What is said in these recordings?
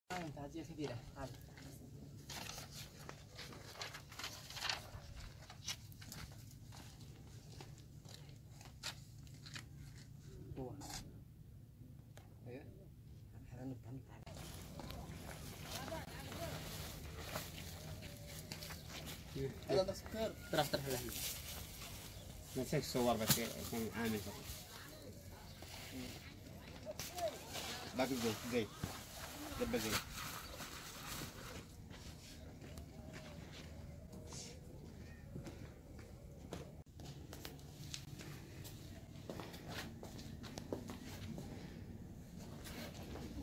تعزية كبيرة هذه. هو ايه هذا سكر ترى افتح له نسيت الصور بس كان عامل فقط باقي زيت دبة زيت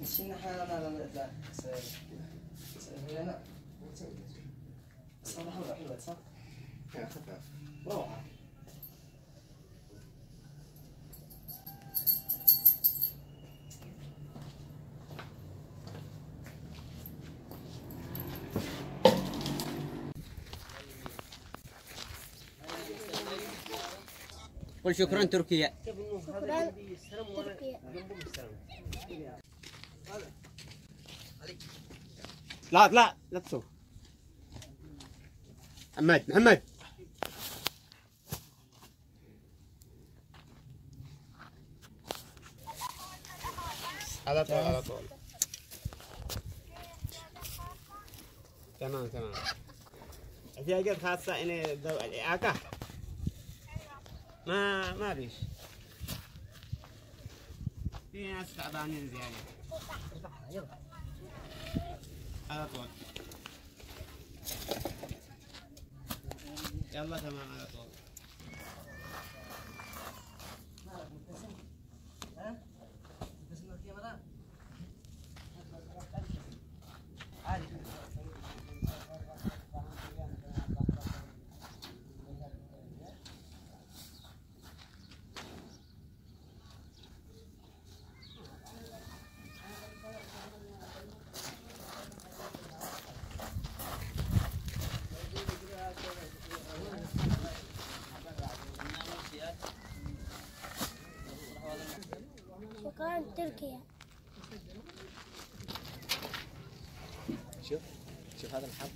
نسينا حالنا لا هنا صراحة حلوة صح؟ روعة. قل شكرا تركيا. شكرا تركيا. لا تصور. محمد على طول تمام في حاجات خاصة إن الإعاقة ما فيش في ناس تعبانين زيادة على طول يلا تمام على طول. شكرا تركيا. شوف هذا الحرف